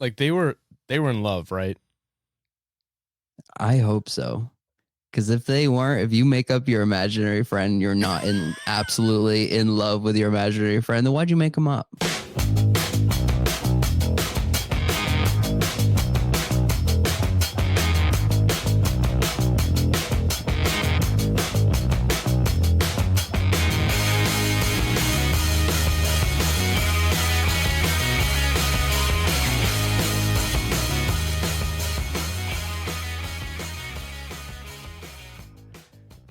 Like they were in love, right? I hope so. Because if they weren't, if you make up your imaginary friend, you're not absolutely in love with your imaginary friend, then why'd you make them up?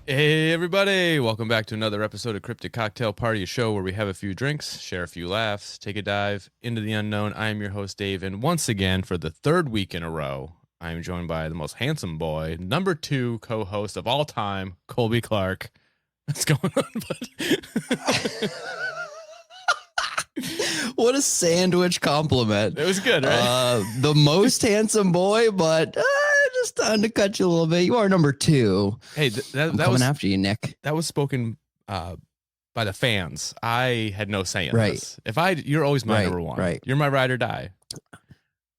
Hey everybody, welcome back to another episode of Cryptid Cocktail Party, a show where we have a few drinks, share a few laughs, take a dive into the unknown. I am your host Dave, and once again, for the third week in a row, I am joined by the most handsome boy, number 2 co-host of all time, Colby Clark. What's going on, bud? What a sandwich compliment. It was good, right? The most handsome boy, but just to undercut you a little bit. You are number 2. Hey, that coming was after you, Nick. That was spoken by the fans. I had no say in Right. this. You're always my number 1. Right. You're my ride or die.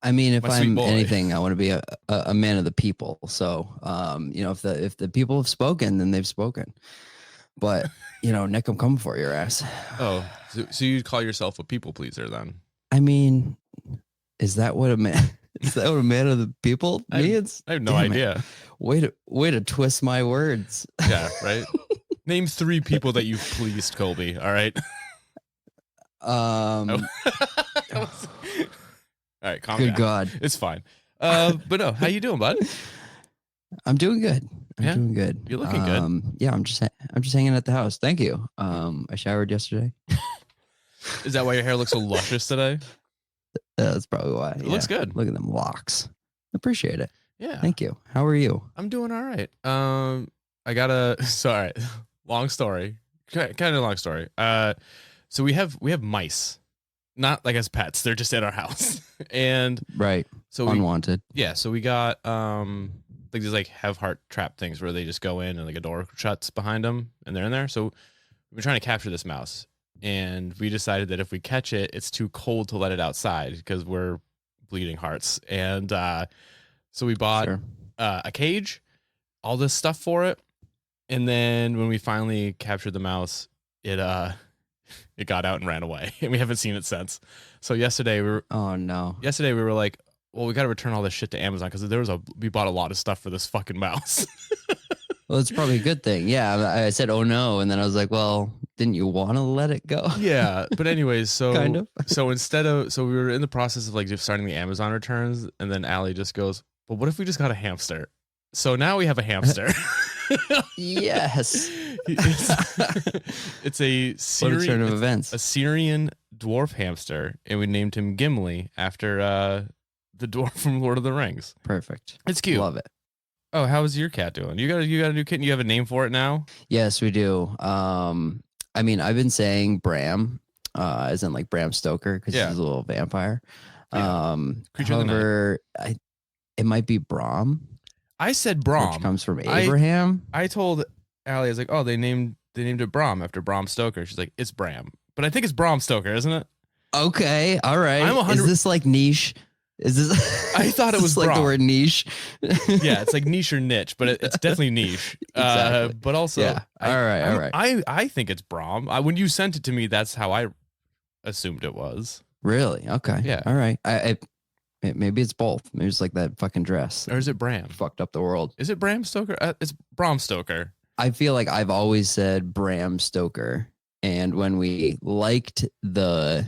I mean, if My sweet I'm boy. anything, I want to be a man of the people. So, if the people have spoken, then they've spoken. But, Nick, I'm coming for your ass. Oh, so you call yourself a people pleaser then? I mean, is that what a man? Is that what a man of the people means? I have no idea. Way to twist my words. Yeah, right. Name 3 people that you've pleased, Colby. All right. All right, calm down. Good God. It's fine. But no, how you doing, bud? I'm doing good. I'm doing good. You're looking good. Yeah, I'm just hanging at the house. Thank you. I showered yesterday. Is that why your hair looks so luscious today? That's probably why. It looks good. Look at them locks. Appreciate it. Yeah. Thank you. How are you? I'm doing all right. I got sorry, long story. Kind of long story. So we have mice, not like as pets. They're just at our house, and Right. so Unwanted. So we got like these like have heart trap things where they just go in and like a door shuts behind them and they're in there. So we've been trying to capture this mouse, and we decided that if we catch it, it's too cold to let it outside because we're bleeding hearts. And so we bought a cage, all this stuff for it, and then when we finally captured the mouse, it got out and ran away, and we haven't seen it since. So yesterday we were like, well, we got to return all this shit to Amazon because we bought a lot of stuff for this fucking mouse. Well, it's probably a good thing. Yeah, I said, oh no, and then I was like, well, didn't you want to let it go? Yeah, but anyways, so Kind of. so we were in the process of like just starting the Amazon returns, and then Allie just goes, well, what if we just got a hamster? So now we have a hamster. Yes. It's a What a turn of events. a Syrian dwarf hamster, and we named him Gimli after the dwarf from Lord of the Rings. Perfect. It's cute. Love it. Oh, how's your cat doing? You got a new kitten? You have a name for it now? Yes, we do. I mean, I've been saying Bram, as in like Bram Stoker, because he's a little vampire. Yeah. Creature of the night. However, it might be Brom. I said Brom. Which comes from Abraham. I told Allie, I was like, oh, they named it Brom after Bram Stoker. She's like, it's Bram. But I think it's Bram Stoker, isn't it? Okay, all right. I'm 100 Is this like niche? Is this? I thought it was like Brom. the word niche. Yeah, it's like niche or niche, but it's definitely niche. Exactly. But also, Yeah. All right. I think it's Brom. When you sent it to me, that's how I assumed it was. Really? Okay. Yeah. All right. Maybe it's both. Maybe it's like that fucking dress. Or is it Bram? Fucked up the world. Is it Bram Stoker? It's Bram Stoker. I feel like I've always said Bram Stoker, and when we liked the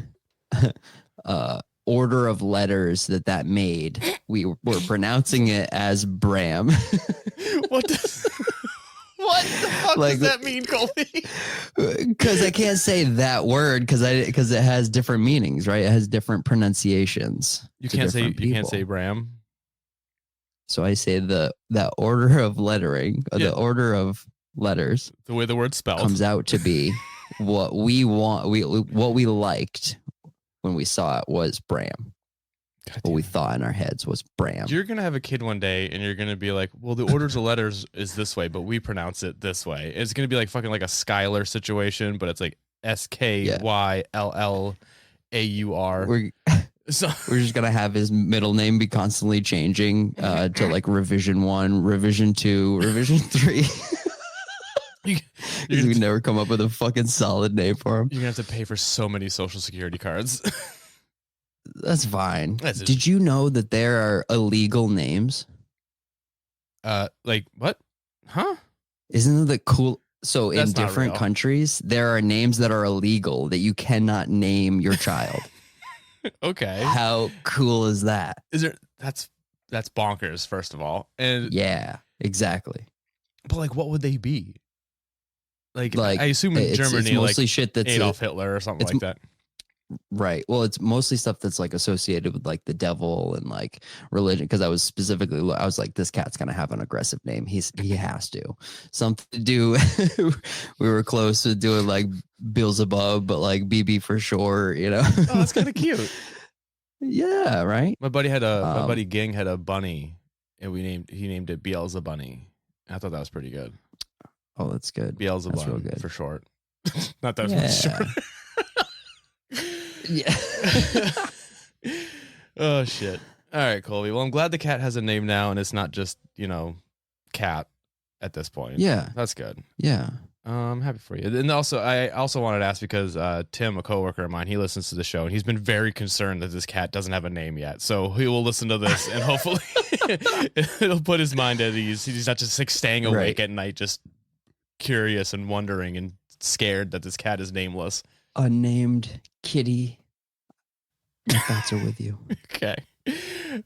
order of letters that made, we were pronouncing it as Bram. What the fuck Like, does that mean, Colby? Because I can't say that word because it has different meanings, right? It has different pronunciations. You can't say Bram. So I say that order of lettering, or Yeah. the order of letters, The way the word's spelled comes out to be what we want. What we liked when we saw it was Bram. What we thought in our heads was Bram. You're going to have a kid one day and you're going to be like, well, the orders of letters is this way, but we pronounce it this way. It's going to be like fucking like a Skylar situation, but it's like SKYLLAUR. So We're just gonna have his middle name be constantly changing to like revision 1, revision 2, revision 3. you, Because we never come up with a fucking solid name for him. you're gonna have to pay for so many social security cards. That's fine. That's it. Did you know that there are illegal names? Like what? Huh? Isn't that cool? So in That's not different real. countries, there are names that are illegal that you cannot name your child. Okay. How cool is that? Is there? That's bonkers. First of all, and Yeah, exactly. but like, what would they be? Like Like I assume in it's Germany, mostly like shit that's Adolf Hitler or something like that. right. Well, it's mostly stuff that's like associated with like the devil and like religion. Because I was like, this cat's gonna have an aggressive name. He has to something to do. We were close to doing like Beelzebub, but like BB for sure. You know. Oh, that's kind of cute. Yeah. Right. My buddy Ging had a bunny, and he named it Beelzebub Bunny. I thought that was pretty good. Oh, that's good. Beelzebub That's real good. for short. Not that Yeah. short. Yeah. Oh shit. All right, Colby. Well, I'm glad the cat has a name now, and it's not just cat at this point. Yeah. That's good. Yeah. I'm happy for you. And also, I also wanted to ask because Tim, a coworker of mine, he listens to the show, and he's been very concerned that this cat doesn't have a name yet. So he will listen to this, and hopefully it'll put his mind at ease. He's not just like staying awake at night, just curious and wondering and scared that this cat is nameless. Unnamed kitty. My thoughts are with you. Okay. All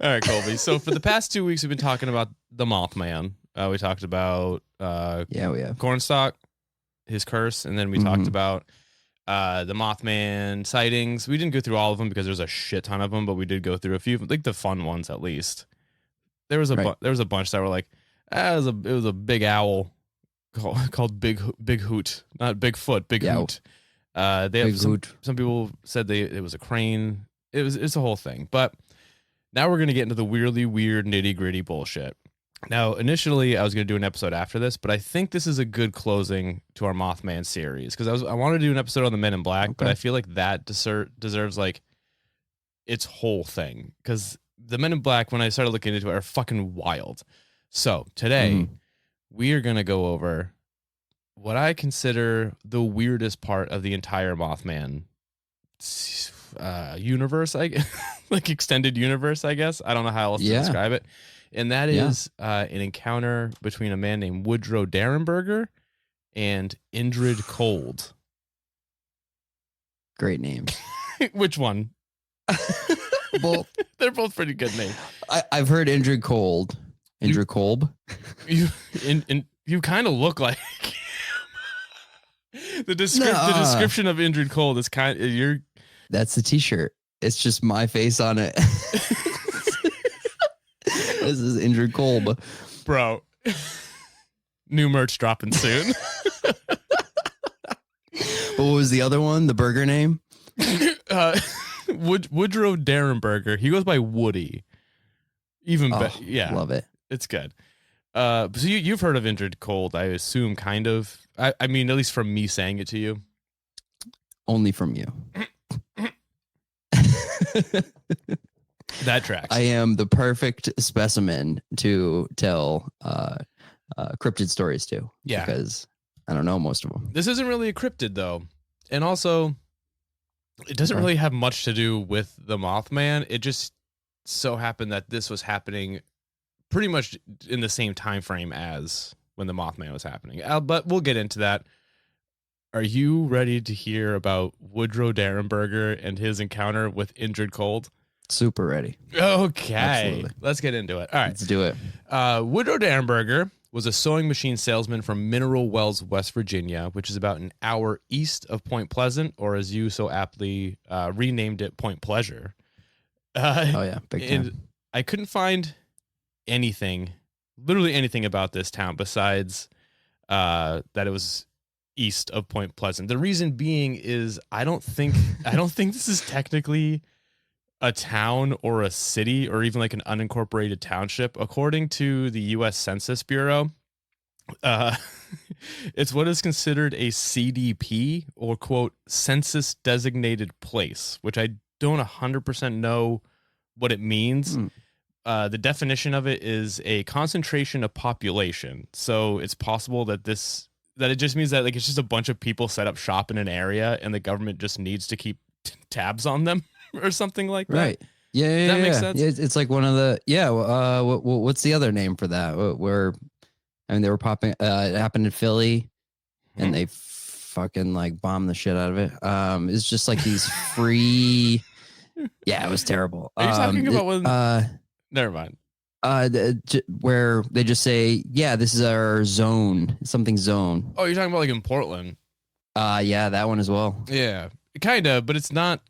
right, Colby. So for the past 2 weeks, we've been talking about the Mothman. We talked about Yeah, we have. Cornstalk, his curse, and then we talked about the Mothman sightings. We didn't go through all of them because there's a shit ton of them, but we did go through a few, like the fun ones at least. There was a bunch that were like, it was a big owl called Big Hoot, not Bigfoot, Big Hoot. They have some people said it was a crane. It's a whole thing. But now we're gonna get into the weirdly weird nitty gritty bullshit. Now, initially, I was going to do an episode after this, but I think this is a good closing to our Mothman series because I wanted to do an episode on the Men in Black, but I feel like that deserves like its whole thing because the Men in Black, when I started looking into it, are fucking wild. So today, we are going to go over what I consider the weirdest part of the entire Mothman universe, like extended universe, I guess. I don't know how else to describe it. And that is an encounter between a man named Woodrow Derenberger and Indrid Cold. Great names. Which one? Both. They're both pretty good names. I've heard Indrid Cold. Indrid Kolb. You kind of look like the description of Indrid Cold is kind of you're. That's the T-shirt. It's just my face on it. This is Indrid Kolb. Bro. New merch dropping soon. What was the other one? The burger name? Woodrow Derenberger. He goes by Woody. Even better. Yeah. Love it. It's good. So you've heard of Indrid Cold, I assume, kind of. I mean, at least from me saying it to you. Only from you. That tracks. I am the perfect specimen to tell cryptid stories to. Yeah. Because I don't know most of them. This isn't really a cryptid, though. And also, it doesn't really have much to do with the Mothman. It just so happened that this was happening pretty much in the same time frame as when the Mothman was happening. But we'll get into that. Are you ready to hear about Woodrow Derenberger and his encounter with Indrid Cold? Super ready. Okay. Absolutely. Let's get into it. All right. Let's do it. Woodrow Derenberger was a sewing machine salesman from Mineral Wells, West Virginia, which is about an hour east of Point Pleasant, or as you so aptly renamed it, Point Pleasure. Oh, yeah. Big time. And I couldn't find anything, literally anything about this town besides that it was east of Point Pleasant. The reason being is I don't think this is technically a town or a city or even like an unincorporated township. According to the U.S. Census Bureau, it's what is considered a CDP or quote census designated place, which I don't 100% know what it means. Hmm. The definition of it is a concentration of population. So it's possible that it just means that like it's just a bunch of people set up shop in an area and the government just needs to keep tabs on them or something like that. Right. Yeah. Does that make sense? Yeah, it's like one of the what's the other name for that? Where I mean they were popping. It happened in Philly, and they fucking like bombed the shit out of it. It's just like these free. Yeah, it was terrible. Are you talking about when? Never mind. Where they just say, yeah, this is our zone, something zone. Oh, you're talking about like in Portland. Yeah, that one as well. Yeah, kind of, but it's not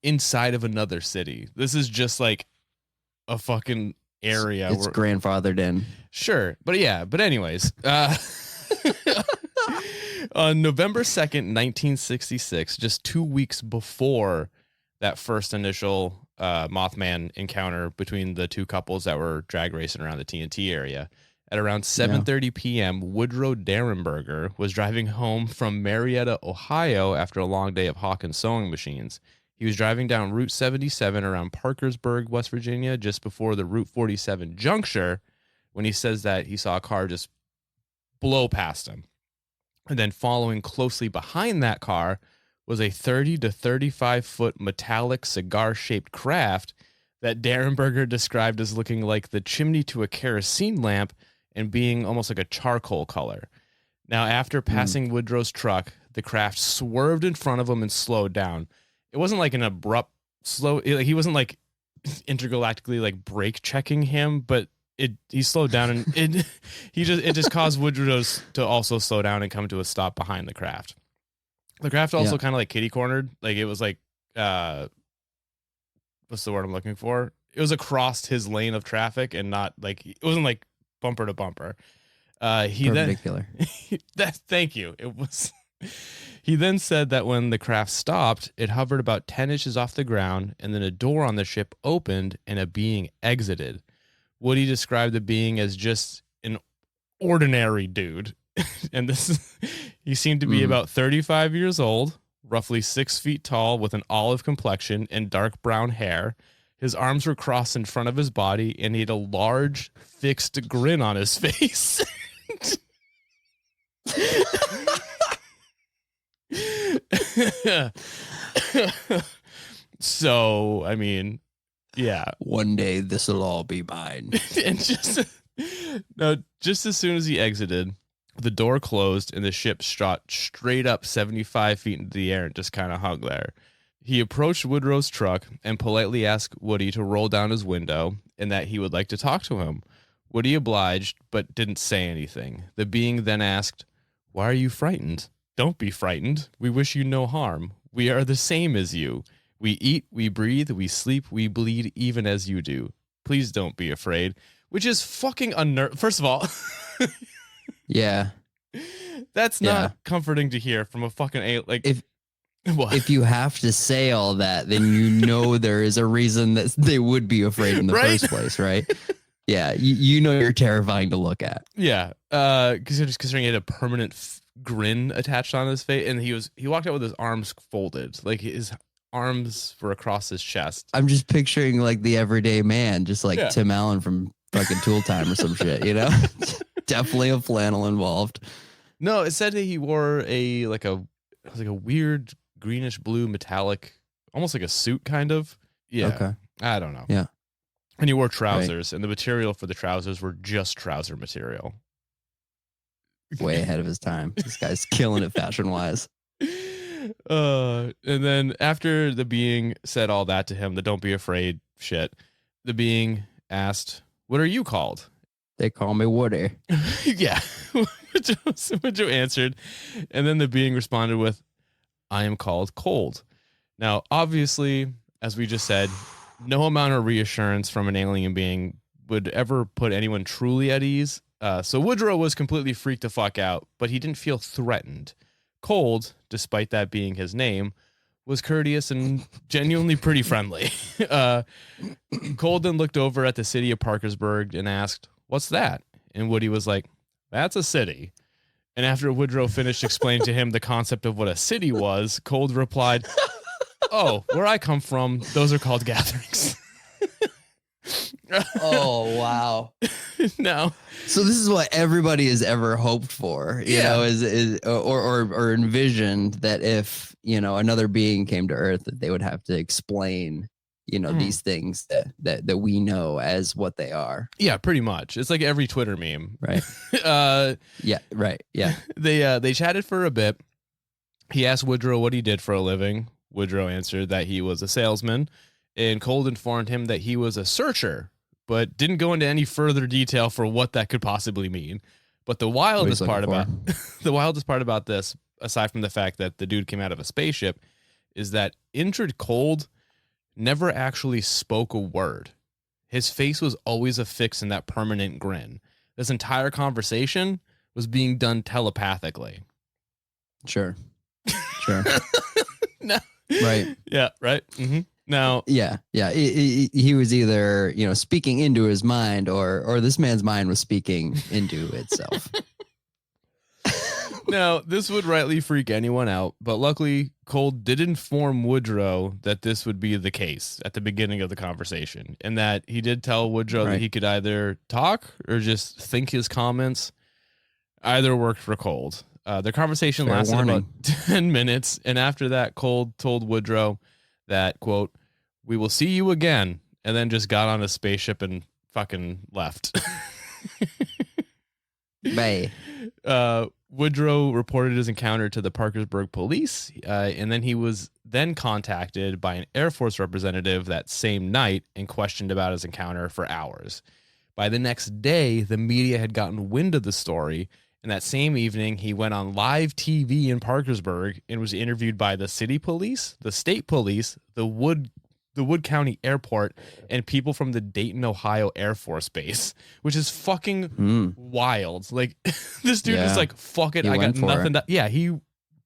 inside of another city. This is just like a fucking area. It's grandfathered in. Sure, but yeah, but anyways, on November 2nd, 1966, just 2 weeks before that first initial Mothman encounter between the two couples that were drag racing around the TNT area. At around 7:30 p.m., Woodrow Derenberger was driving home from Marietta, Ohio after a long day of hawking sewing machines. He was driving down Route 77 around Parkersburg, West Virginia, just before the Route 47 juncture, when he says that he saw a car just blow past him. And then following closely behind that car was a 30 to 35 foot metallic cigar-shaped craft that Derenberger described as looking like the chimney to a kerosene lamp and being almost like a charcoal color. Now, after passing Woodrow's truck, the craft swerved in front of him and slowed down. It wasn't like an abrupt slow. He wasn't like intergalactically like brake checking him, but he slowed down and it just caused Woodrow's to also slow down and come to a stop behind the craft. The craft also kind of like kitty cornered. Like it was like, what's the word I'm looking for? It was across his lane of traffic and not like, it wasn't like bumper to bumper. Perpendicular. Thank you. It was. He then said that when the craft stopped, it hovered about 10 inches off the ground, and then a door on the ship opened and a being exited. Woody described the being as just an ordinary dude. And he seemed to be about 35 years old, roughly 6 feet tall, with an olive complexion and dark brown hair. His arms were crossed in front of his body, and he had a large, fixed grin on his face. So, I mean, yeah. One day this will all be mine. And just as soon as he exited, the door closed and the ship shot straight up 75 feet into the air and just kind of hung there. He approached Woodrow's truck and politely asked Woody to roll down his window and that he would like to talk to him. Woody obliged, but didn't say anything. The being then asked, "Why are you frightened? Don't be frightened. We wish you no harm. We are the same as you. We eat, we breathe, we sleep, we bleed, even as you do. Please don't be afraid." Which is fucking First of all, yeah, that's not comforting to hear from a fucking if you have to say all that, then you know there is a reason that they would be afraid in the first place, right? Yeah, you know you're terrifying to look at. Yeah, because just considering he had a permanent grin attached on his face, and he walked out with his arms folded, like his arms were across his chest. I'm just picturing like the everyday man, just like Tim Allen from fucking Tool Time or some shit, you know? Definitely a flannel involved. No, it said that he wore a weird greenish blue metallic, almost like a suit kind of. Yeah. Okay. I don't know. Yeah. And he wore trousers, and the material for the trousers were just trouser material. Way ahead of his time. This guy's killing it fashion wise. And then after the being said all that to him, the "don't be afraid" shit, the being asked, "What are you called?" "They call me Woody." Yeah. Woodrow answered, and then the being responded with, "I am called Cold." Now, obviously, as we just said, no amount of reassurance from an alien being would ever put anyone truly at ease. So Woodrow was completely freaked the fuck out, but he didn't feel threatened. Cold, despite that being his name, was courteous and genuinely pretty friendly. Cold then looked over at the city of Parkersburg and asked, "What's that?" And Woody was like, "That's a city." And after Woodrow finished explaining to him the concept of what a city was, Cold replied, Oh, where I come from, those are called gatherings. Oh, wow. No. So this is what everybody has ever hoped for, you know, is or envisioned, that if, you know, another being came to Earth, that they would have to explain, you know, these things that we know as what they are. Yeah, pretty much. It's like every Twitter meme. Right. Yeah, right. Yeah. They chatted for a bit. He asked Woodrow what he did for a living. Woodrow answered that he was a salesman, and Cold informed him that he was a searcher, but didn't go into any further detail for what that could possibly mean. But the wildest part about this, aside from the fact that the dude came out of a spaceship, is that Indrid Cold never actually spoke a word. His face was always affixed in that permanent grin. This entire conversation was being done telepathically. Sure. No. Right. Yeah. Right. Mm-hmm. Now. Yeah. He was either, you know, speaking into his mind, or this man's mind was speaking into itself. Now, this would rightly freak anyone out, but luckily, Cold did inform Woodrow that this would be the case at the beginning of the conversation, and that he did tell Woodrow that he could either talk or just think his comments. Either worked for Cold. The conversation lasted about 10 minutes, and after that, Cold told Woodrow that, quote, "We will see you again," and then just got on a spaceship and fucking left. Bay. Woodrow reported his encounter to the Parkersburg police, and then he was then contacted by an Air Force representative that same night and questioned about his encounter for hours. By the next day, the media had gotten wind of the story, and that same evening, he went on live TV in Parkersburg and was interviewed by the city police, the state police, the Wood County Airport, and people from the Dayton, Ohio Air Force Base, which is fucking wild. Like, this dude is like, fuck it, I got nothing. Yeah, he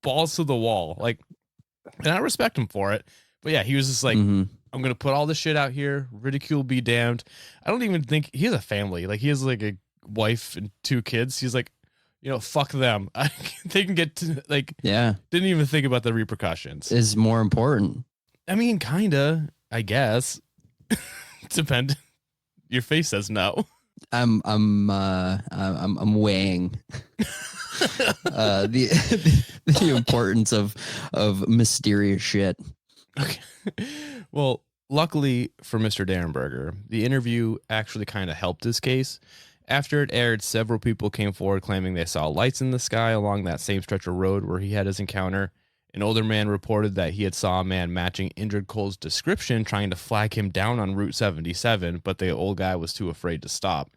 balls to the wall. Like, and I respect him for it. But yeah, he was just like, I'm going to put all this shit out here. Ridicule be damned. I don't even think he has a family. Like, he has like a wife and 2 kids. He's like, you know, fuck them. They can get to, like, didn't even think about the repercussions. Is more important. I mean, kinda, I guess. Depend. Your face says no. I'm weighing the importance of mysterious shit. Okay. Well, luckily for Mr. Derenberger, the interview actually kind of helped his case. After it aired, several people came forward claiming they saw lights in the sky along that same stretch of road where he had his encounter. An older man reported that he had saw a man matching Indrid Cole's description trying to flag him down on Route 77, but the old guy was too afraid to stop.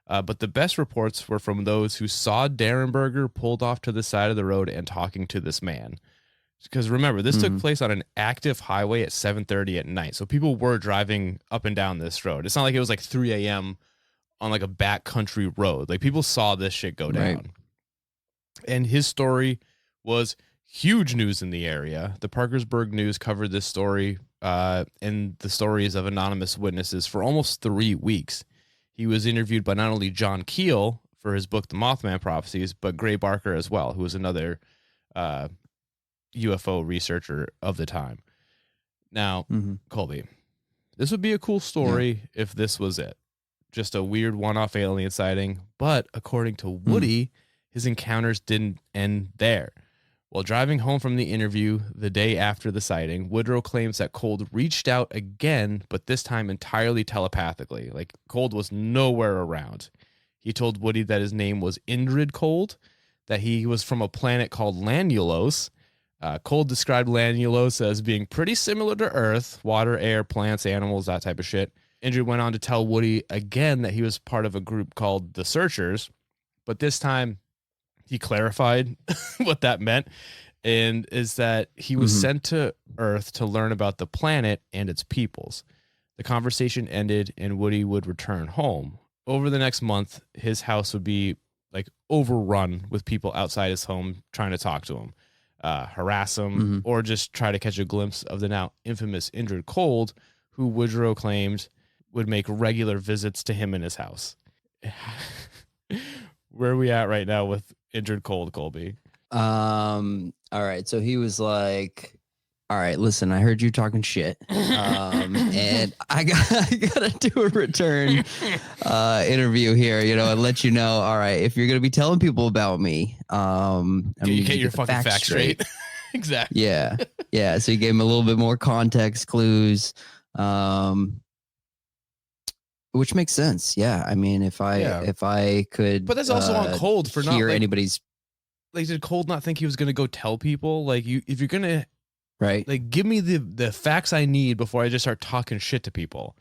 But the best reports were from those who saw Derenberger pulled off to the side of the road and talking to this man. Because remember, this took place on an active highway at 7:30 at night. So people were driving up and down this road. It's not like it was like 3 a.m. on like a backcountry road. Like, people saw this shit go down. Right. And his story was huge news in the area. The Parkersburg News covered this story and the stories of anonymous witnesses for almost 3 weeks. He was interviewed by not only John Keel for his book, The Mothman Prophecies, but Gray Barker as well, who was another UFO researcher of the time. Now, Colby, this would be a cool story if this was it. Just a weird one-off alien sighting. But according to Woody, his encounters didn't end there. While driving home from the interview the day after the sighting, Woodrow claims that Cold reached out again, but this time entirely telepathically. Like, Cold was nowhere around. He told Woody that his name was Indrid Cold, that he was from a planet called Lanulos. Cold described Lanulos as being pretty similar to Earth, water, air, plants, animals, that type of shit. Indrid went on to tell Woody again that he was part of a group called the Searchers, but this time he clarified what that meant, and is that he was sent to Earth to learn about the planet and its peoples. The conversation ended and Woody would return home. Over the next month, his house would be like overrun with people outside his home trying to talk to him, harass him, or just try to catch a glimpse of the now infamous Indrid Cold, who Woodrow claimed would make regular visits to him in his house. Where are we at right now with Indrid Cold, Colby? All right. So he was like, all right, listen, I heard you talking shit. And I gotta do a return interview here, and let you know, all right, if you're gonna be telling people about me, you get your fucking facts straight. Exactly. Yeah. Yeah. So you gave him a little bit more context clues. Which makes sense. Yeah. I mean, if I could, but that's also on Cold for not hear anybody's. Like, did Cold not think he was gonna go tell people? Like, if you're gonna, right, like, give me the facts I need before I just start talking shit to people.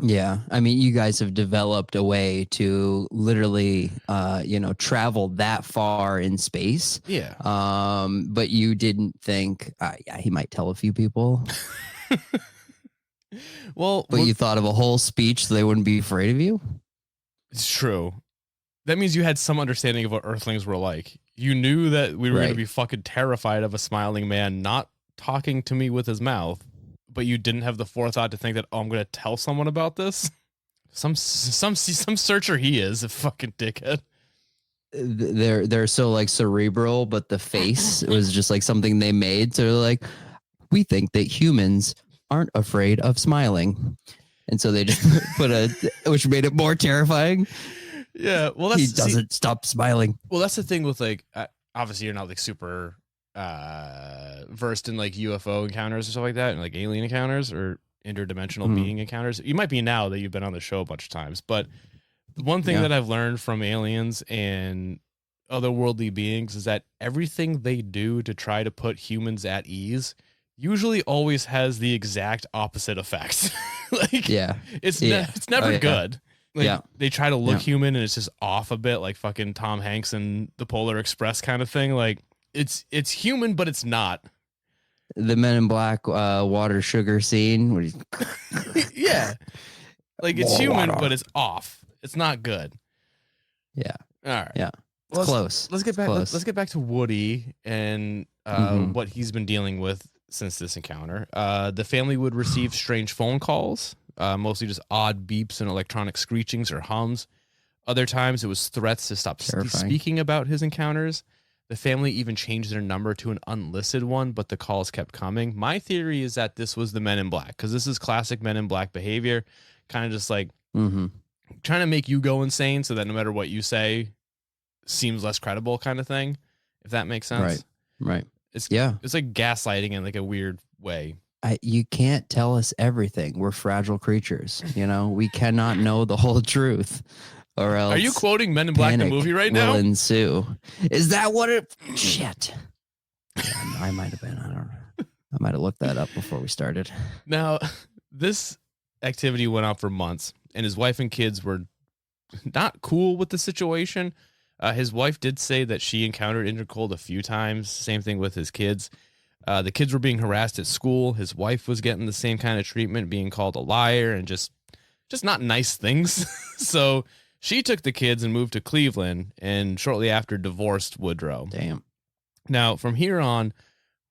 Yeah, I mean, you guys have developed a way to literally, travel that far in space. Yeah. But you didn't think, yeah, he might tell a few people. Well, but you thought of a whole speech so they wouldn't be afraid of you. It's true. That means you had some understanding of what Earthlings were like. You knew that we were going to be fucking terrified of a smiling man not talking to me with his mouth, but you didn't have the forethought to think that, oh, I'm going to tell someone about this. Some searcher he is, a fucking dickhead. They're so like cerebral, but the face was just like something they made. So they're like, we think that humans aren't afraid of smiling, and so they just put which made it more terrifying. Yeah, well, he doesn't stop smiling. Well, that's the thing with like, obviously you're not like super versed in like UFO encounters or stuff like that, and like alien encounters or interdimensional being encounters. You might be now that you've been on the show a bunch of times, but one thing that I've learned from aliens and otherworldly beings is that everything they do to try to put humans at ease usually always has the exact opposite effect. Like, it's never good. Like, they try to look human and it's just off a bit, like fucking Tom Hanks and the Polar Express kind of thing. Like, it's human, but it's not. The Men in Black water sugar scene. Where yeah. Like, it's human, but it's off. It's not good. Yeah. All right. Yeah. It's close. Let's get back. Let's get back to Woody and what he's been dealing with since this encounter. The family would receive strange phone calls, mostly just odd beeps and electronic screechings or hums. Other times it was threats to stop speaking about his encounters. The family even changed their number to an unlisted one, but the calls kept coming. My theory is that this was the Men in Black, because this is classic Men in Black behavior, kind of just like trying to make you go insane so that no matter what you say seems less credible kind of thing, if that makes sense. Right. It's like gaslighting in like a weird way. You can't tell us everything. We're fragile creatures. We cannot know the whole truth, or else. Are you quoting Men in Black the movie right now? Will ensue. Is that what it? Shit. Yeah, I might have been. I don't know. I might have looked that up before we started. Now, this activity went on for months, and his wife and kids were not cool with the situation. His wife did say that she encountered Indrid Cold a few times. Same thing with his kids. The kids were being harassed at school. His wife was getting the same kind of treatment, being called a liar and just not nice things. So she took the kids and moved to Cleveland, and shortly after divorced Woodrow. Damn. Now, from here on,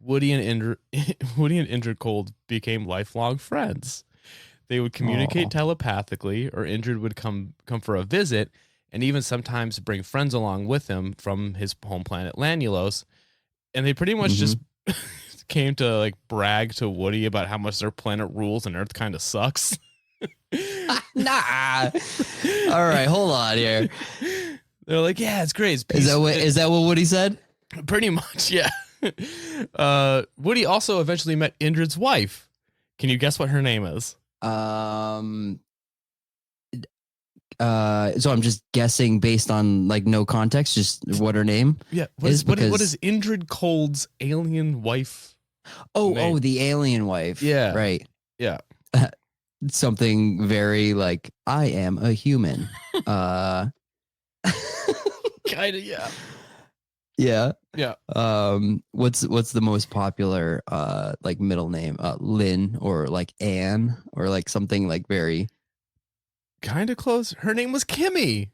Woody and Indrid Cold became lifelong friends. They would communicate telepathically, or Indrid would come for a visit, and even sometimes bring friends along with him from his home planet Lanulos. And they pretty much just came to like brag to Woody about how much their planet rules and Earth kind of sucks. Nah. All right, hold on here. They're like, yeah, it's great. Is that what Woody said? Pretty much, yeah. Woody also eventually met Indrid's wife. Can you guess what her name is? So I'm just guessing based on like no context, just what her name. Yeah. What is Indrid Cold's alien wife? Oh, the alien wife. Yeah. Right. Yeah. Something very like, I am a human. Kind of, yeah. Yeah. Yeah. What's the most popular like middle name? Lynn, or like Anne, or like something like very kind of close. Her name was Kimmy.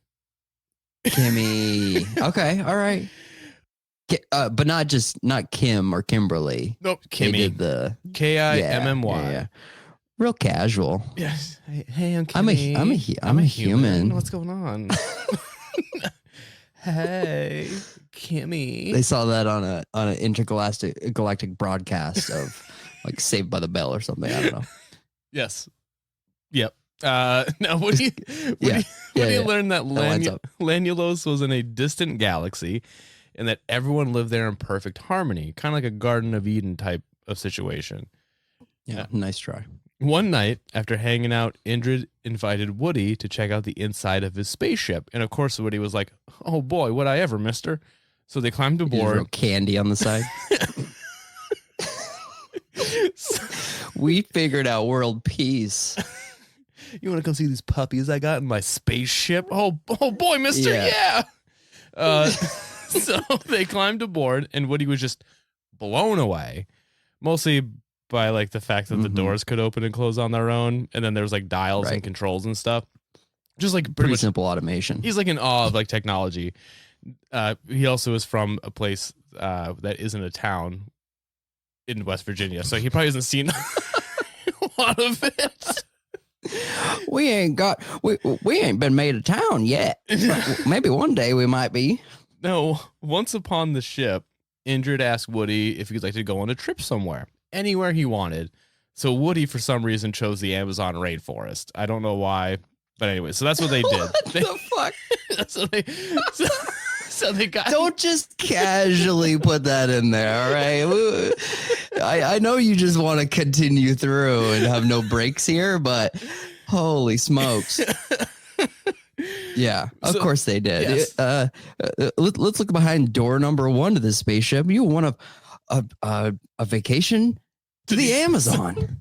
Okay, all right. But not Kim or Kimberly. Nope, Kimmy. They did the Kimmy. Yeah. Real casual. Yes. Hey, I'm Kimmy. I'm a human. What's going on? Hey, Kimmy. They saw that on an intergalactic broadcast of like Saved by the Bell or something. I don't know. Yes. Yep. Now, when do you learn that Lanulos was in a distant galaxy and that everyone lived there in perfect harmony, kind of like a Garden of Eden type of situation? Yeah, nice try. One night, after hanging out, Indrid invited Woody to check out the inside of his spaceship. And of course, Woody was like, "Oh boy, would I ever, mister?" So they climbed aboard. Candy on the side. We figured out world peace. You want to come see these puppies I got in my spaceship? Oh boy, mister, yeah. So they climbed aboard, and Woody was just blown away, mostly by like the fact that the doors could open and close on their own, and then there was like dials and controls and stuff. Just like pretty simple automation. He's like in awe of like technology. He also is from a place that isn't a town in West Virginia, so he probably hasn't seen a lot of it. We ain't been made a town yet. Maybe one day we might be. No, once upon the ship, Indrid asked Woody if he'd like to go on a trip somewhere, anywhere he wanted. So Woody, for some reason, chose the Amazon rainforest. I don't know why, but anyway, so that's what they did. What the fuck? So they got. Don't just casually put that in there, all right? I know you just want to continue through and have no breaks here, but holy smokes. Yeah, of course they did. Yes. Let's look behind door number 1 to this spaceship. You want a vacation to the Amazon.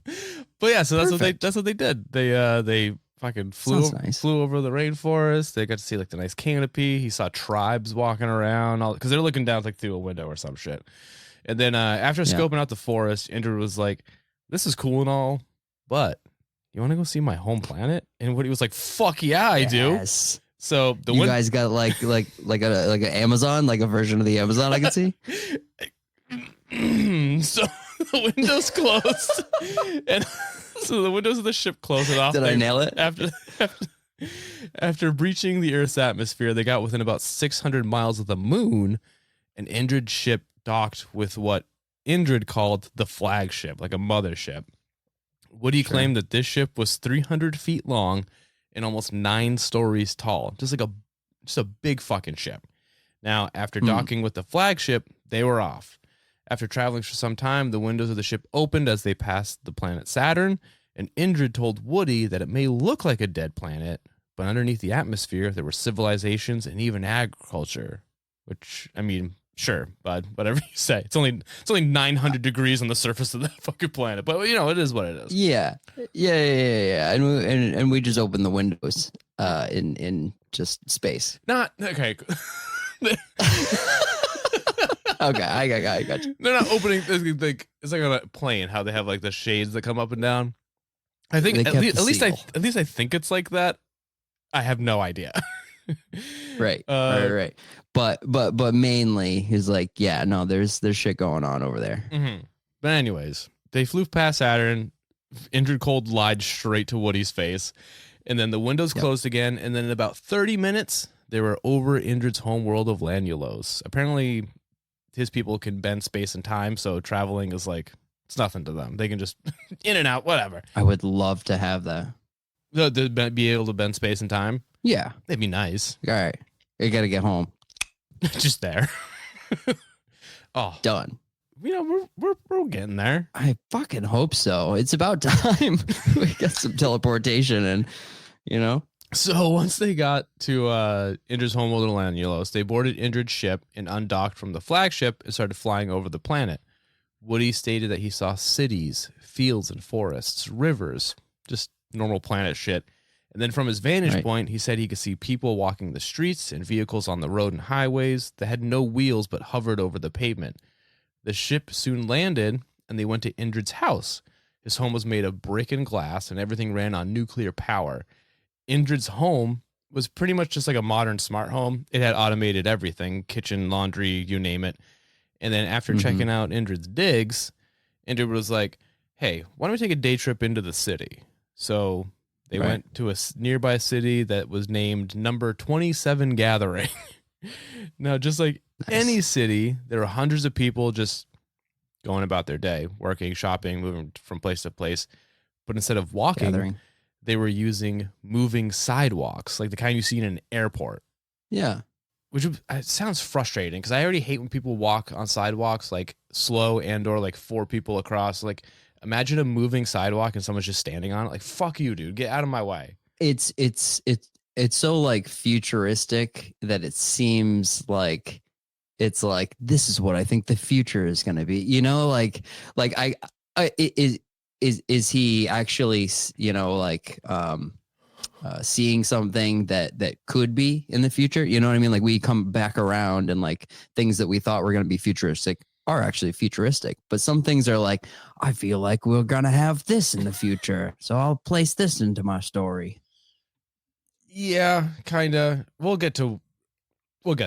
But yeah, so that's what they did. They fucking flew over the rainforest. They got to see like the nice canopy. He saw tribes walking around, because they're looking down like through a window or some shit. And then after scoping out the forest, Indrid was like, "This is cool and all, but you want to go see my home planet?" And Woody was like, "Fuck yeah, I do." So you guys got like an Amazon, like a version of the Amazon I could see. So the windows closed, and so the windows of the ship closed it off. Did I nail it? After breaching the Earth's atmosphere, they got within about 600 miles of the moon, and Indrid's ship docked with what Indrid called the flagship, like a mothership. Woody claimed that this ship was 300 feet long and almost 9 stories tall, just a big fucking ship. Now, after docking with the flagship, they were off. After traveling for some time, the windows of the ship opened as they passed the planet Saturn, and Indrid told Woody that it may look like a dead planet, but underneath the atmosphere, there were civilizations and even agriculture. Which, I mean, sure, bud, whatever you say. It's only 900 degrees on the surface of that fucking planet, but it is what it is. Yeah. And we just opened the windows in just space. Not okay. Okay, I got you. They're not opening. It's like on a plane, how they have like the shades that come up and down. I think at least I think it's like that. I have no idea. Right. But mainly he's like, yeah, no, there's shit going on over there. Mm-hmm. But anyways, they flew past Saturn. Indrid Cold lied straight to Woody's face, and then the windows closed again. And then in about 30 minutes, they were over Indrid's home world of Lanulos. Apparently, his people can bend space and time, so traveling is like, it's nothing to them. They can just in and out, whatever. I would love to have that. To be able to bend space and time? Yeah. It'd be nice. All right. You got to get home. Just there. Oh. Done. We're getting there. I fucking hope so. It's about time we get some teleportation and, So once they got to Indrid's home world of Lanulos, they boarded Indrid's ship and undocked from the flagship and started flying over the planet. Woody stated that he saw cities, fields and forests, rivers, just normal planet shit. And then from his vantage point, he said he could see people walking the streets and vehicles on the road and highways that had no wheels but hovered over the pavement. The ship soon landed, and they went to Indrid's house. His home was made of brick and glass, and everything ran on nuclear power. Indrid's home was pretty much just like a modern smart home. It had automated everything, kitchen, laundry, you name it. And then after checking out Indrid's digs, Indrid was like, hey, why don't we take a day trip into the city? So they went to a nearby city that was named Number 27 Gathering. Now, just like Nice. any city, there are hundreds of people just going about their day, working, shopping, moving from place to place. But instead of walking, Gathering. they were using moving sidewalks, like the kind you see in an airport. Yeah. Which it sounds frustrating because I already hate when people walk on sidewalks like slow and or like 4 people across. Like, imagine a moving sidewalk and someone's just standing on it. Like, fuck you, dude. Get out of my way. It's so like futuristic that it seems like it's like this is what I think the future is going to be. You know, like is he actually, you know, like seeing something that could be in the future? You know what I mean? Like we come back around and like things that we thought were going to be futuristic are actually futuristic, but some things are like, I feel like we're going to have this in the future, so I'll place this into my story. Yeah, kind of. We'll get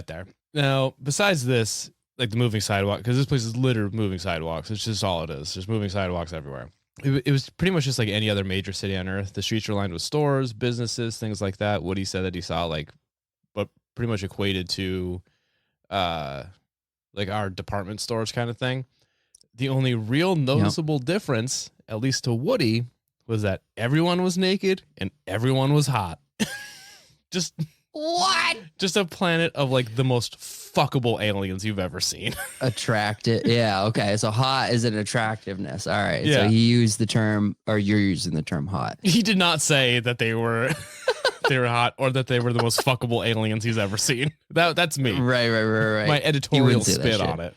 there. Now, besides this, like the moving sidewalk, because this place is littered with moving sidewalks. It's just all it is. There's moving sidewalks everywhere. It was pretty much just like any other major city on Earth. The streets were lined with stores, businesses, things like that. Woody said that he saw like, but pretty much equated to, like our department stores kind of thing. The only real noticeable difference, at least to Woody, was that everyone was naked and everyone was hot. Just what? Just a planet of like the most fuckable aliens you've ever seen. Attractive. Yeah. Okay. So hot is an attractiveness. All right. Yeah. So he used the term, or you're using the term hot. He did not say that they were they were hot or that they were the most fuckable aliens he's ever seen. That's me. Right. My editorial spin on it.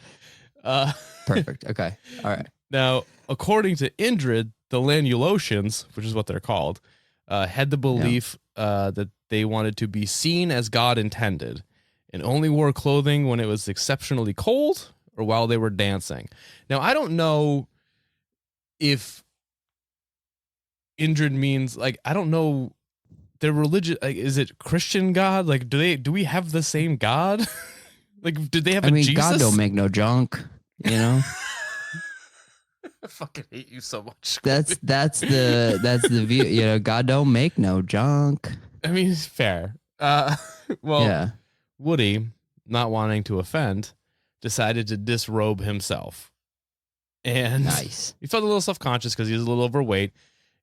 Perfect. Okay. All right. Now, according to Indrid, the Lanulosians, which is what they're called, had the belief that they wanted to be seen as God intended and only wore clothing when it was exceptionally cold or while they were dancing. Now, I don't know if Indrid means like, I don't know their religion. Like, is it Christian God? Like, do we have the same God? Like, did they have a Jesus? God don't make no junk, you know? I fucking hate you so much. That's the view, you know, God don't make no junk. I mean, it's fair. Well, yeah. Woody, not wanting to offend, decided to disrobe himself. And nice. He felt a little self-conscious because he was a little overweight.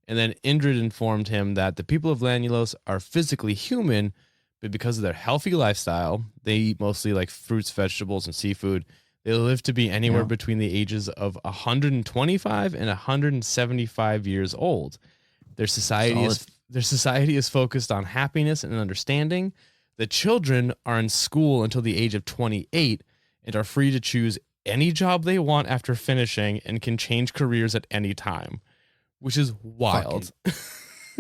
And then Indrid informed him that the people of Lanulos are physically human, but because of their healthy lifestyle, they eat mostly like fruits, vegetables, and seafood. They live to be anywhere between the ages of 125 and 175 years old. Their society is focused on happiness and understanding. The children are in school until the age of 28 and are free to choose any job they want after finishing and can change careers at any time, which is wild.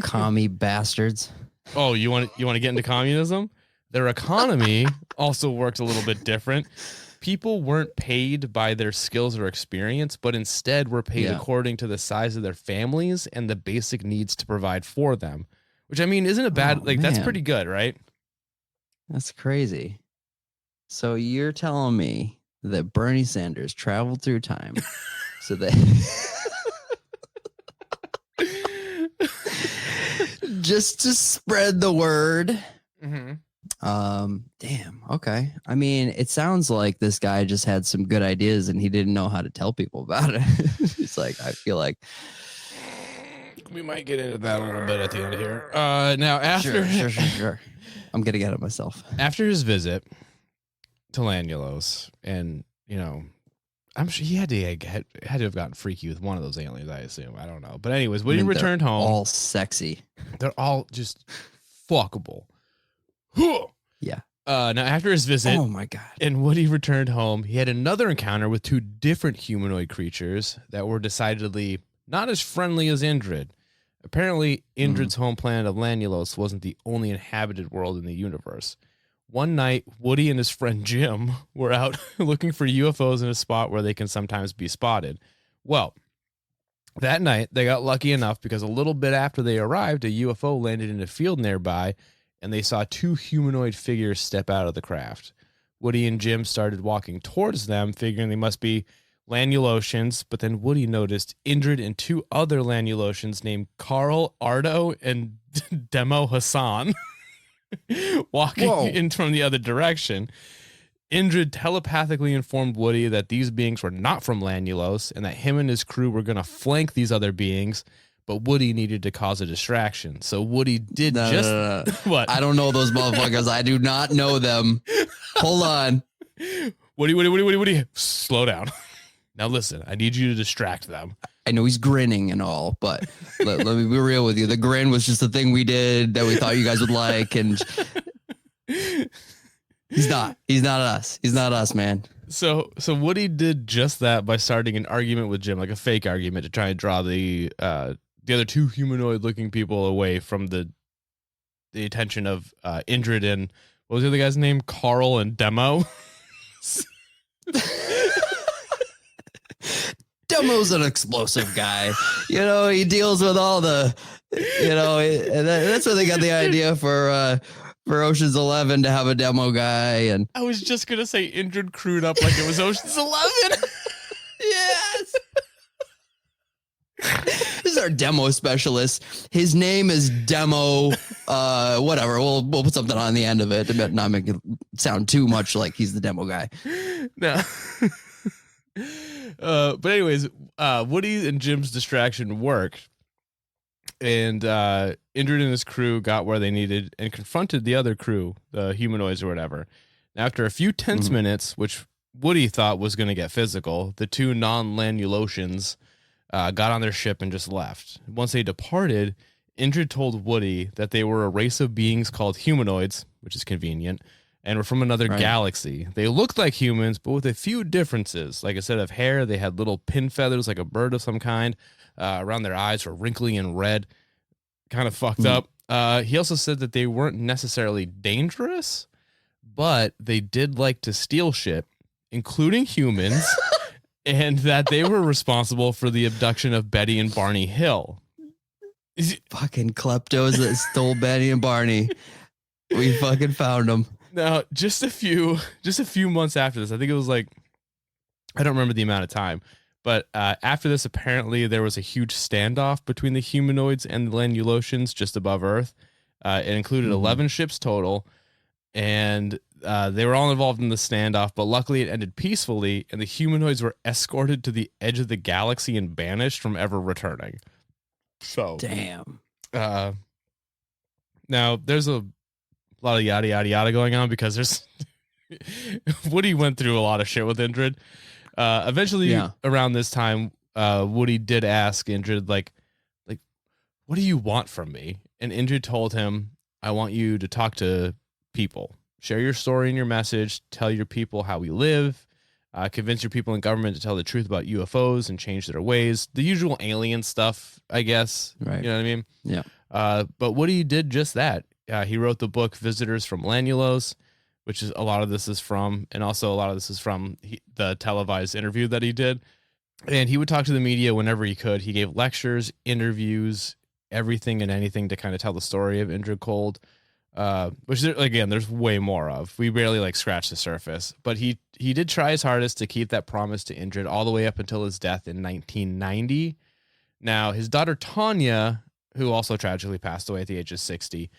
Commie bastards. Oh, you want to get into communism? Their economy also worked a little bit different. People weren't paid by their skills or experience, but instead were paid according to the size of their families and the basic needs to provide for them, which I mean, isn't a bad, that's pretty good, right? That's crazy. So you're telling me that Bernie Sanders traveled through time so that just to spread the word. Mm-hmm. Damn. Okay. I mean, it sounds like this guy just had some good ideas and he didn't know how to tell people about it. It's like, I feel like we might get into that a little bit at the end here. Now after sure. I'm getting ahead of myself. After his visit to Lanulos, and you know, I'm sure he had to have gotten freaky with one of those aliens, I assume. I don't know. But anyways, when he returned home, all sexy. They're all just fuckable. Yeah. Now after his visit, oh my god, and Woody returned home, he had another encounter with 2 different humanoid creatures that were decidedly not as friendly as Indrid. Apparently, Indrid's home planet of Lanulos wasn't the only inhabited world in the universe. One night, Woody and his friend Jim were out looking for UFOs in a spot where they can sometimes be spotted. Well, that night, they got lucky enough because a little bit after they arrived, a UFO landed in a field nearby, and they saw 2 humanoid figures step out of the craft. Woody and Jim started walking towards them, figuring they must be Lanulosians, but then Woody noticed Indrid and 2 other Lanulosians named Carl Ardo and Demo Hassan. walking Whoa. in from the other direction. Indrid telepathically informed Woody that these beings were not from Lanulos and that him and his crew were going to flank these other beings, but Woody needed to cause a distraction. So Woody did No. what? I don't know those motherfuckers. I do not know them. Hold on. Woody. Slow down. Now listen, I need you to distract them. I know he's grinning and all, but let me be real with you. The grin was just a thing we did that we thought you guys would like, and he's not us. He's not us, man. So Woody did just that by starting an argument with Jim, like a fake argument, to try and draw the other two humanoid-looking people away from the attention of Indrid and what was the other guy's name? Carl and Demo. Demo's an explosive guy. He deals with all the, and that's where they got the idea for Ocean's 11 to have a demo guy. And I was just gonna say Indrid crewed up like it was Ocean's 11. Yes. This is our demo specialist. His name is Demo. Whatever. We'll put something on the end of it to not make it sound too much like he's the demo guy. No. But anyways, Woody and Jim's distraction worked, and Indrid and his crew got where they needed and confronted the other crew, the humanoids or whatever. And after a few tense minutes, which Woody thought was going to get physical, the two non-Lanulosians got on their ship and just left. Once they departed, Indrid told Woody that they were a race of beings called humanoids, which is convenient, and were from another galaxy. They looked like humans, but with a few differences. Like instead of hair, they had little pin feathers like a bird of some kind. Around their eyes were wrinkly and red. Kind of fucked up. He also said that they weren't necessarily dangerous, but they did like to steal shit, including humans, and that they were responsible for the abduction of Betty and Barney Hill. Fucking kleptos that stole Betty and Barney. We fucking found them. Now, just a few months after this, I think it was like, I don't remember the amount of time, but after this, apparently there was a huge standoff between the humanoids and the Lanulosians just above Earth. It included 11 ships total, and they were all involved in the standoff, but luckily it ended peacefully, and the humanoids were escorted to the edge of the galaxy and banished from ever returning. So, damn. Now, there's a lot of yada yada yada going on because there's Woody went through a lot of shit with Indrid. Eventually, around this time, Woody did ask Indrid, like, what do you want from me? And Indrid told him, I want you to talk to people, share your story and your message, tell your people how we live, convince your people in government to tell the truth about UFOs and change their ways. The usual alien stuff, I guess. Right. You know what I mean? Yeah. But Woody did just that. He wrote the book Visitors from Lanulos, which is a lot of this is from, and also a lot of this is from the televised interview that he did. And he would talk to the media whenever he could. He gave lectures, interviews, everything and anything to kind of tell the story of Indrid Cold, which again, there's way more of. We barely scratched the surface, but he did try his hardest to keep that promise to Indrid all the way up until his death in 1990. Now, his daughter Tanya, who also tragically passed away at the age of 60,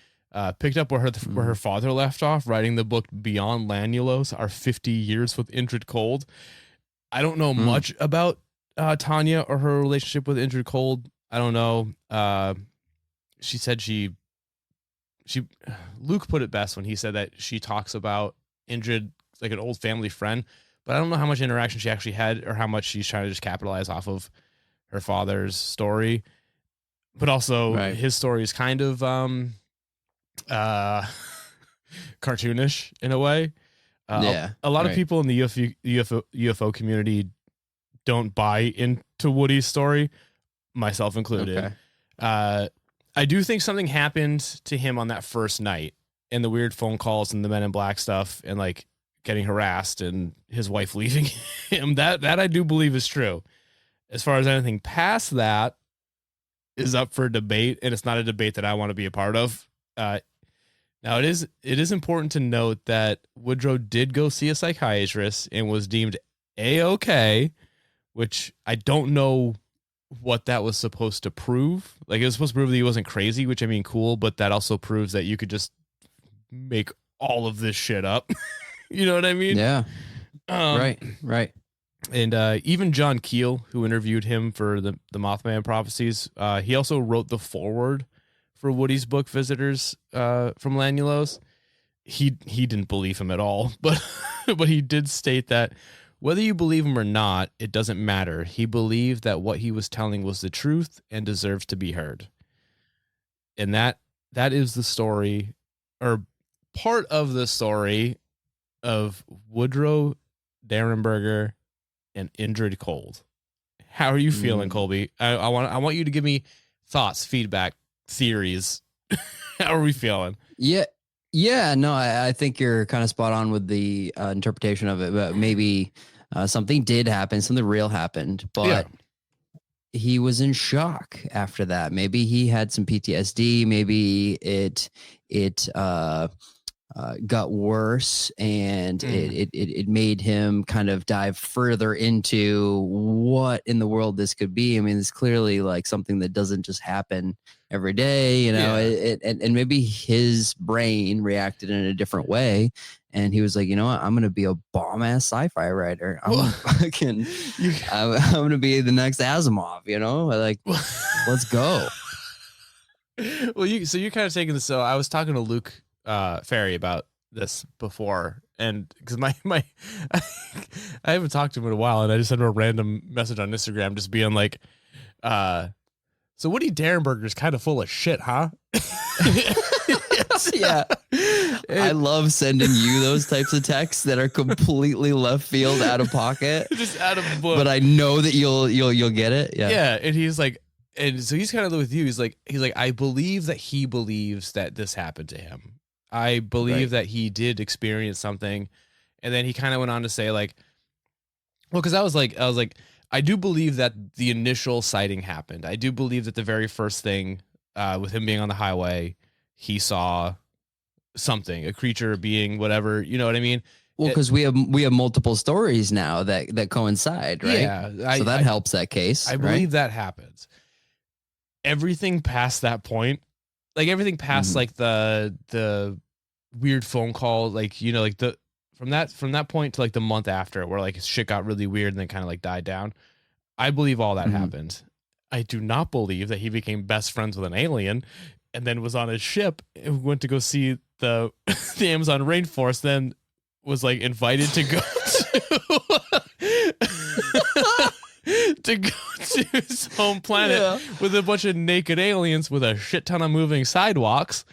picked up where her father left off, writing the book Beyond Lanulos, Our 50 Years with Indrid Cold. I don't know much about Tanya or her relationship with Indrid Cold. I don't know. She said Luke put it best when he said that she talks about Indrid like an old family friend, but I don't know how much interaction she actually had or how much she's trying to just capitalize off of her father's story. But also his story is kind of cartoonish in a way. A lot of people in the UFO community don't buy into Woody's story, myself included. I do think something happened to him on that first night, and the weird phone calls and the Men in Black stuff, and getting harassed and his wife leaving him. That I do believe is true. As far as anything past that is up for debate, and it's not a debate that I want to be a part of. Now it is important to note that Woodrow did go see a psychiatrist and was deemed A-OK, which I don't know what that was supposed to prove. It was supposed to prove that he wasn't crazy, which I mean, cool, but that also proves that you could just make all of this shit up. You know what I mean? Yeah. Right. And even John Keel, who interviewed him for the Mothman prophecies, he also wrote the foreword for Woody's book Visitors from Lanulos. He didn't believe him at all, but but he did state that whether you believe him or not, it doesn't matter. He believed that what he was telling was the truth and deserves to be heard. And that is the story, or part of the story, of Woodrow, Derenberger, and Indrid Cold. How are you feeling, Colby? I want you to give me thoughts, feedback, theories. How are we feeling? Yeah, no, I think you're kind of spot on with the interpretation of it, but maybe something did happen, something real happened, but he was in shock after that. Maybe he had some PTSD. Maybe it got worse, and it made him kind of dive further into what in the world this could be. I mean, it's clearly like something that doesn't just happen every day, you know. And maybe his brain reacted in a different way, and he was like, you know what, I'm gonna be a bomb ass sci-fi writer. I'm gonna be the next Asimov, you know, like let's go. Well, you're kind of taking this. So I was talking to Luke Ferry about this before, and because my I haven't talked to him in a while, and I just sent him a random message on Instagram just being like, so Woody Derenberger is kind of full of shit, huh? Yeah. I love sending you those types of texts that are completely left field, out of pocket, just out of book. But I know that you'll get it. Yeah, and he's like, and so he's kind of with you. He's like, I believe that he believes that this happened to him. I believe that he did experience something. And then he kind of went on to say, like, well, because I was like, I do believe that the initial sighting happened. I do believe that the very first thing, with him being on the highway, he saw something, a creature, a being, whatever, you know what I mean? Well, because we have multiple stories now that coincide, right? Yeah. So that helps that case. I believe that happens. Everything past that point, like everything past like the weird phone call, like, you know, like from that point to like the month after, where like shit got really weird and then kind of like died down. I believe all that happened. I do not believe that he became best friends with an alien and then was on his ship and went to go see the Amazon rainforest, then was like invited to go to go to his home planet with a bunch of naked aliens with a shit ton of moving sidewalks.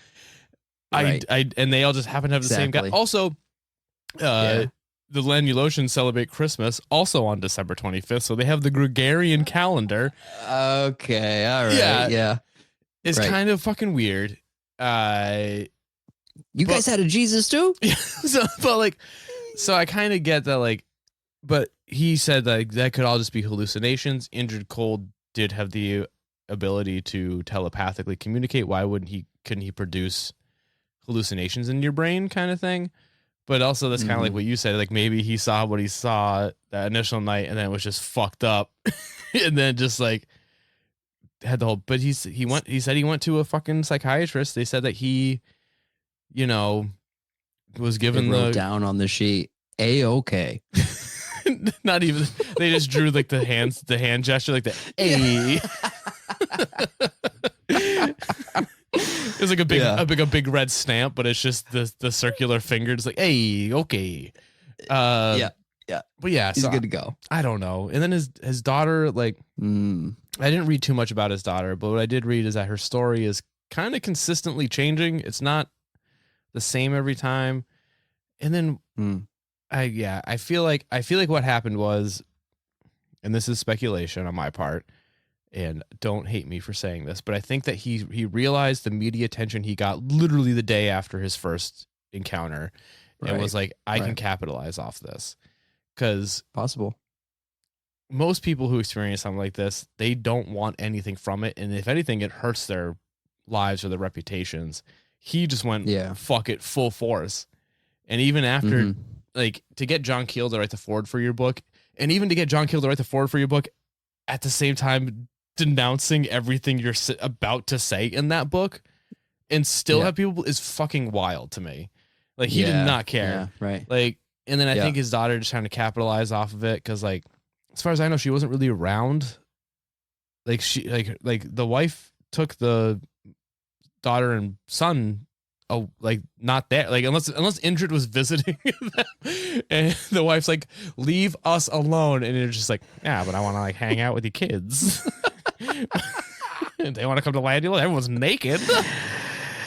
Right. And they all just happen to have the same guy. Also, the Lanulosians celebrate Christmas also on December 25th, so they have the Gregorian calendar. Okay, all right, yeah. It's kind of fucking weird. You guys had a Jesus too? So I kind of get that, like, but he said like that could all just be hallucinations. Indrid Cold did have the ability to telepathically communicate. Why couldn't he produce hallucinations in your brain, kind of thing? But also that's kind of like what you said, like maybe he saw what he saw that initial night and then it was just fucked up and then just like had the whole, but he said he went to a fucking psychiatrist. They said that he, you know, was given wrote down on the sheet A-OK. Not even, they just drew like the hand gesture, like the A. It was like a big red stamp, but it's just the circular finger. It's like, hey, okay. Yeah. But yeah, he's so good to go. I don't know. And then his daughter, like, I didn't read too much about his daughter, but what I did read is that her story is kind of consistently changing. It's not the same every time. And then I feel like what happened was, and this is speculation on my part, and don't hate me for saying this, but I think that he realized the media attention he got literally the day after his first encounter, and was like, I can capitalize off this. Because possible, most people who experience something like this, they don't want anything from it, and if anything, it hurts their lives or their reputations. He just went fuck it, full force. And even after, like, to get John Keel to write the foreword for your book, and even to get John Keel to write the foreword for your book, at the same time denouncing everything you're about to say in that book, and still Yeah. have people is fucking wild to me. Like he did Yeah, not care. Yeah, right. Like, and then I Yeah. think his daughter just trying to capitalize off of it because, like, as far as I know, she wasn't really around. Like she, like the wife took the daughter and son, oh, like not there. Like unless Indrid was visiting them, and the wife's like, "Leave us alone," and you're just like, "Yeah, but I want to like hang out with your kids." They want to come to Landula. Everyone's naked.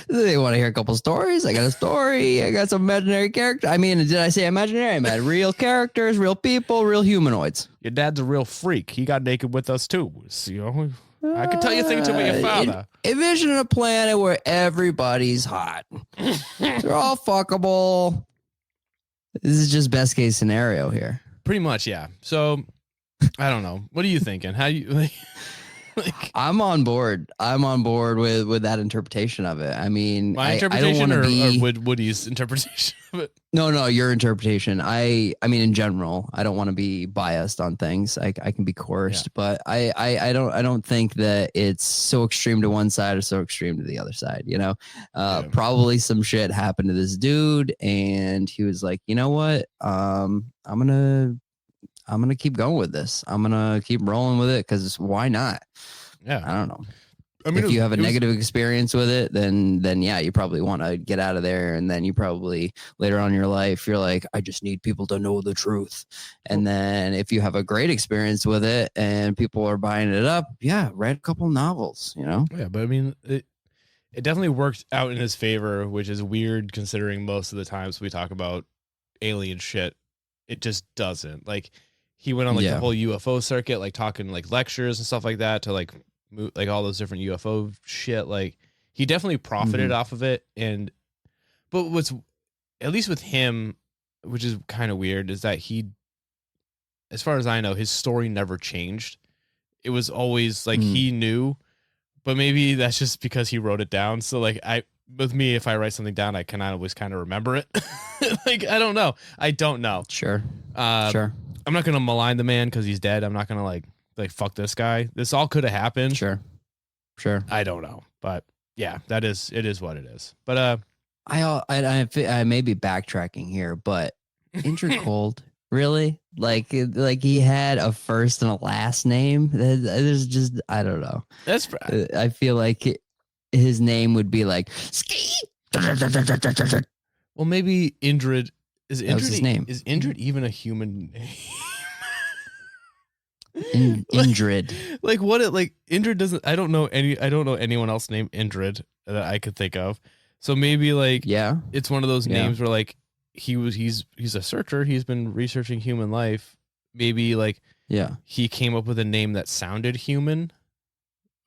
They want to hear a couple stories. I got a story. I got some imaginary character. I mean, did I say imaginary? I meant real characters, real people, real humanoids. Your dad's a real freak. He got naked with us too. So, you know, I could tell you things about your father. Envision a planet where everybody's hot. They're all fuckable. This is just best case scenario here. Pretty much, yeah. So I don't know. What are you thinking? How you like? I'm on board. I'm on board with that interpretation of it. I mean, My I interpretation don't or Woody's interpretation of it? No, your interpretation. I mean, in general, I don't want to be biased on things. I can be coerced, but I don't think that it's so extreme to one side or so extreme to the other side. You know, probably some shit happened to this dude, and he was like, you know what, I'm gonna keep going with this. I'm gonna keep rolling with it because why not? Yeah, I don't know. I mean, if you have a negative experience with it, then yeah, you probably want to get out of there. And then you probably later on in your life, you're like, I just need people to know the truth. And then if you have a great experience with it and people are buying it up, yeah, write a couple novels, you know? Yeah, but I mean, it definitely worked out in his favor, which is weird considering most of the times we talk about alien shit, it just doesn't. Like he went on like the whole UFO circuit, like talking like lectures and stuff like that to like all those different UFO shit. Like he definitely profited off of it. But what's at least with him, which is kind of weird, is that he, as far as I know, his story never changed. It was always like he knew, but maybe that's just because he wrote it down. So like with me, if I write something down, I can always kind of remember it. Like, I don't know. Sure. Sure. I'm not going to malign the man because he's dead. I'm not going to like fuck this guy. This all could have happened. Sure. I don't know, but yeah, it is what it is. But I may be backtracking here, but Indrid Cold, really? Like he had a first and a last name. There's just, I don't know. I feel like his name would be like Ski. Well, maybe Indrid is Indrid his name. Is Indrid even a human name? Indrid. Like what it like Indrid doesn't I don't know anyone else named Indrid that I could think of. So maybe like it's one of those names where like he's a searcher, he's been researching human life. Maybe like he came up with a name that sounded human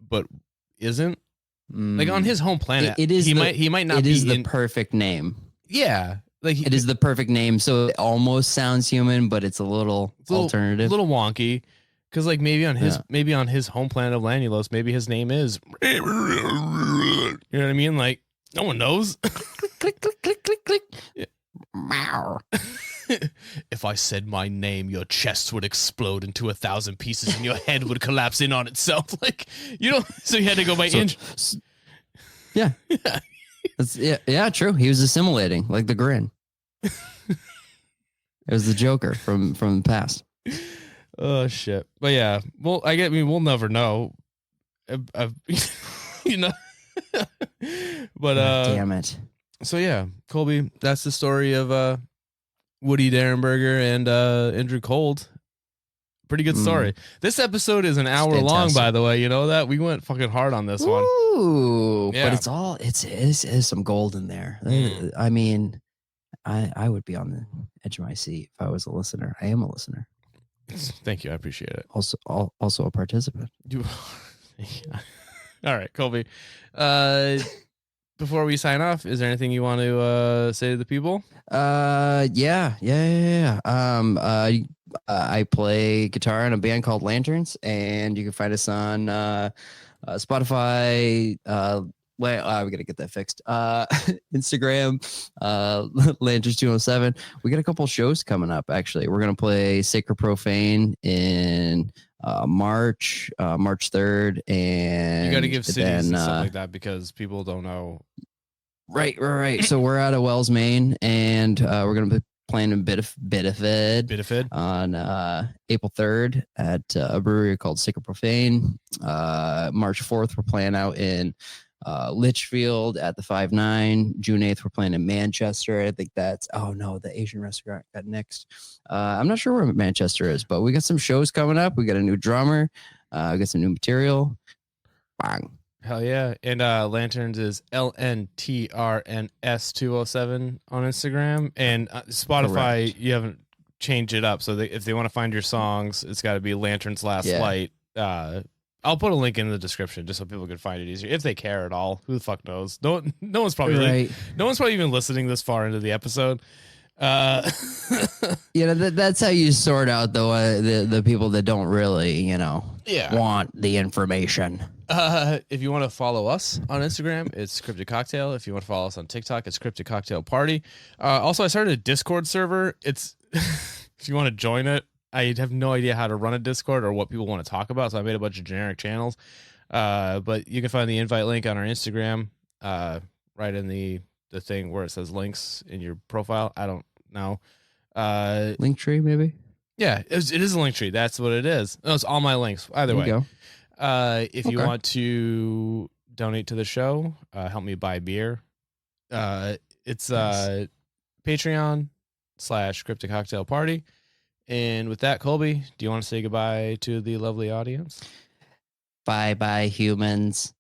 but isn't. Like on his home planet, he might not be. It is the perfect name. Yeah, like it is the perfect name, so it almost sounds human, but it's a little alternative, a little wonky. Because like maybe on his home planet of Lanulos, maybe his name is. You know what I mean? Like no one knows. Click click click click click. Yeah. If I said my name, your chest would explode into 1,000 pieces and your head would collapse in on itself. Like you don't. So you had to go by inch. Yeah. Yeah, true. He was assimilating like the grin. It was the Joker from the past. Oh shit! But yeah, well, we'll never know. You know. But damn it. So yeah, Colby, that's the story of Woody Derenberger and Indrid Cold. Pretty good story. This episode is an hour long, by the way. You know that? We went fucking hard on this one. Ooh, yeah. But it's some gold in there. I mean, I would be on the edge of my seat if I was a listener. I am a listener. Thank you. I appreciate it. Also a participant. All right, Colby. Before we sign off, is there anything you want to say to the people? Yeah. I play guitar in a band called LNTRNS, and you can find us on Spotify. We gotta get that fixed. Instagram, Lanterns 207. We got a couple shows coming up. Actually, we're gonna play Sacred Profane in March 3rd, and You got to give cities then and stuff like that because people don't know. right. So we're out of Wells, Maine, and we're gonna be playing a Bidafid. on April 3rd at a brewery called Sacred Profane. March 4th, we're playing out in Litchfield at the 5-9. June 8th, we're playing in Manchester. I think that's, oh no, the Asian restaurant got next. I'm not sure where Manchester is, but we got some shows coming up. We got a new drummer. We got some new material. Bang. Hell yeah. And Lanterns is LNTRNS 207 on Instagram. And Spotify, Correct. you haven't changed it up. So if they want to find your songs, it's got to be Lanterns Last Light. I'll put a link in the description just so people can find it easier if they care at all. Who the fuck knows? No one's probably no one's probably even listening this far into the episode. That's how you sort out the people that don't really want the information. If you want to follow us on Instagram, it's Cryptid Cocktail. If you want to follow us on TikTok, it's Cryptid Cocktail Party. Also, I started a Discord server. It's if you want to join it, I have no idea how to run a Discord or what people want to talk about, so I made a bunch of generic channels. But you can find the invite link on our Instagram, right in the thing where it says links in your profile. I don't know. Linktree, maybe? Yeah, it is a link tree. That's what it is. No, it's all my links. Either way. Go. If you want to donate to the show, help me buy beer. It's Patreon/Cryptid Cocktail Party. And with that, Colby, do you want to say goodbye to the lovely audience? Bye, humans.